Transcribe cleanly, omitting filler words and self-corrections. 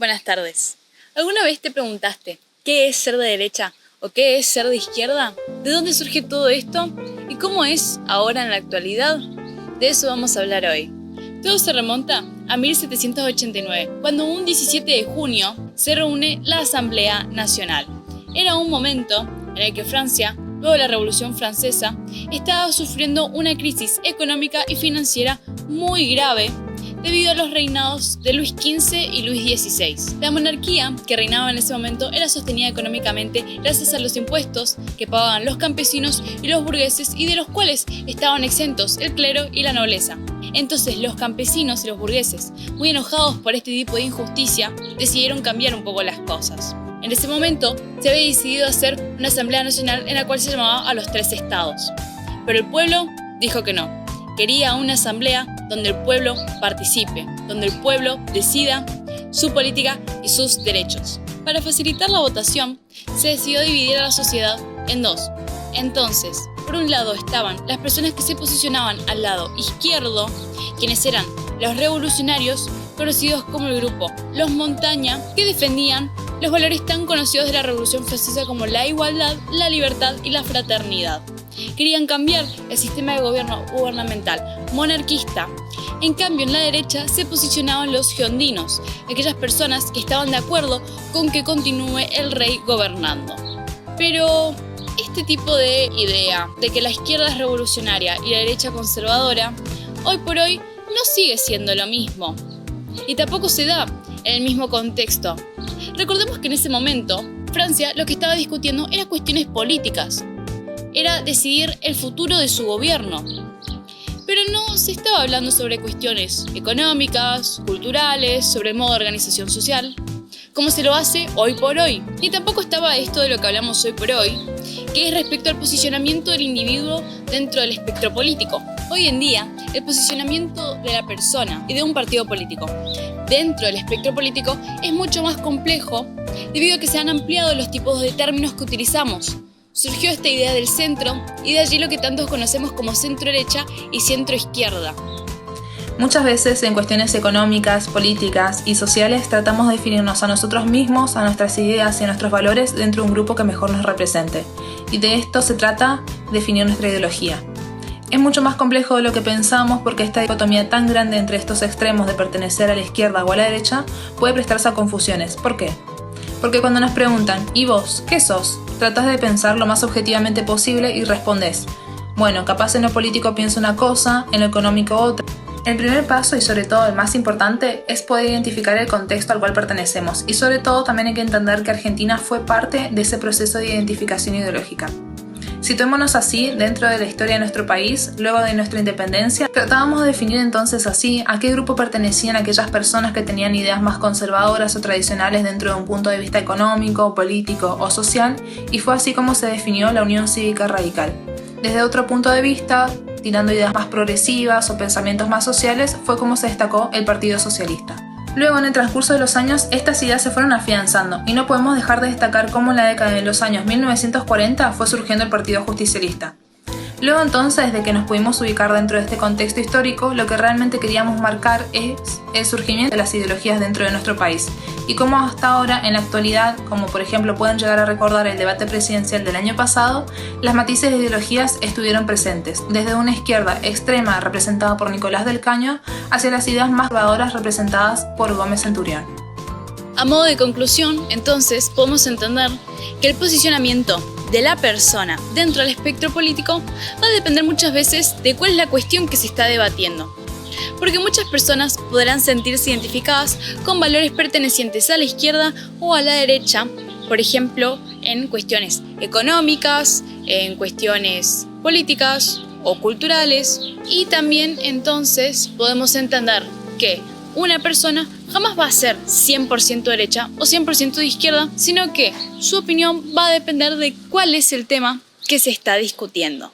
Buenas tardes. ¿Alguna vez te preguntaste qué es ser de derecha o qué es ser de izquierda? ¿De dónde surge todo esto? ¿Y cómo es ahora en la actualidad? De eso vamos a hablar hoy. Todo se remonta a 1789, cuando un 17 de junio se reúne la Asamblea Nacional. Era un momento en el que Francia, luego de la Revolución Francesa, estaba sufriendo una crisis económica y financiera muy grave debido a los reinados de Luis XV y Luis XVI. La monarquía que reinaba en ese momento era sostenida económicamente gracias a los impuestos que pagaban los campesinos y los burgueses y de los cuales estaban exentos el clero y la nobleza. Entonces los campesinos y los burgueses, muy enojados por este tipo de injusticia, decidieron cambiar un poco las cosas. En ese momento se había decidido hacer una asamblea nacional en la cual se llamaba a los 3 estados. Pero el pueblo dijo que no. Quería una asamblea donde el pueblo participe, donde el pueblo decida su política y sus derechos. Para facilitar la votación, se decidió dividir a la sociedad en dos. Entonces, por un lado estaban las personas que se posicionaban al lado izquierdo, quienes eran los revolucionarios, conocidos como el grupo Los Montaña, que defendían los valores tan conocidos de la Revolución Francesa como la igualdad, la libertad y la fraternidad. Querían cambiar el sistema de gobierno gubernamental monarquista. En cambio, en la derecha se posicionaban los girondinos, aquellas personas que estaban de acuerdo con que continúe el rey gobernando. Pero este tipo de idea de que la izquierda es revolucionaria y la derecha conservadora, hoy por hoy no sigue siendo lo mismo. Y tampoco se da en el mismo contexto. Recordemos que en ese momento, Francia lo que estaba discutiendo eran cuestiones políticas. Era decidir el futuro de su gobierno. Pero no se estaba hablando sobre cuestiones económicas, culturales, sobre el modo de organización social, como se lo hace hoy por hoy. Ni tampoco estaba esto de lo que hablamos hoy por hoy, que es respecto al posicionamiento del individuo dentro del espectro político. Hoy en día, el posicionamiento de la persona y de un partido político dentro del espectro político es mucho más complejo debido a que se han ampliado los tipos de términos que utilizamos. Surgió esta idea del centro y de allí lo que tantos conocemos como centro-derecha y centro-izquierda. Muchas veces en cuestiones económicas, políticas y sociales tratamos de definirnos a nosotros mismos, a nuestras ideas y a nuestros valores dentro de un grupo que mejor nos represente. Y de esto se trata definir nuestra ideología. Es mucho más complejo de lo que pensamos porque esta dicotomía tan grande entre estos extremos de pertenecer a la izquierda o a la derecha puede prestarse a confusiones. ¿Por qué? Porque cuando nos preguntan, ¿y vos? ¿Qué sos? Tratás de pensar lo más objetivamente posible y respondés, bueno, capaz en lo político pienso una cosa, en lo económico otra. El primer paso y sobre todo el más importante es poder identificar el contexto al cual pertenecemos y sobre todo también hay que entender que Argentina fue parte de ese proceso de identificación ideológica. Situémonos así dentro de la historia de nuestro país, luego de nuestra independencia, tratábamos de definir entonces así a qué grupo pertenecían aquellas personas que tenían ideas más conservadoras o tradicionales dentro de un punto de vista económico, político o social, y fue así como se definió la Unión Cívica Radical. Desde otro punto de vista, tirando ideas más progresivas o pensamientos más sociales, fue como se destacó el Partido Socialista. Luego, en el transcurso de los años, estas ideas se fueron afianzando y no podemos dejar de destacar cómo en la década de los años 1940 fue surgiendo el Partido Justicialista. Luego entonces, de que nos pudimos ubicar dentro de este contexto histórico, lo que realmente queríamos marcar es el surgimiento de las ideologías dentro de nuestro país y cómo hasta ahora, en la actualidad, como por ejemplo pueden llegar a recordar el debate presidencial del año pasado, las matices de ideologías estuvieron presentes, desde una izquierda extrema representada por Nicolás del Caño hacia las ideas más conservadoras representadas por Gómez Centurión. A modo de conclusión, entonces, podemos entender que el posicionamiento de la persona dentro del espectro político va a depender muchas veces de cuál es la cuestión que se está debatiendo. Porque muchas personas podrán sentirse identificadas con valores pertenecientes a la izquierda o a la derecha, por ejemplo, en cuestiones económicas, en cuestiones políticas o culturales, y también entonces podemos entender que una persona jamás va a ser 100% derecha o 100% de izquierda, sino que su opinión va a depender de cuál es el tema que se está discutiendo.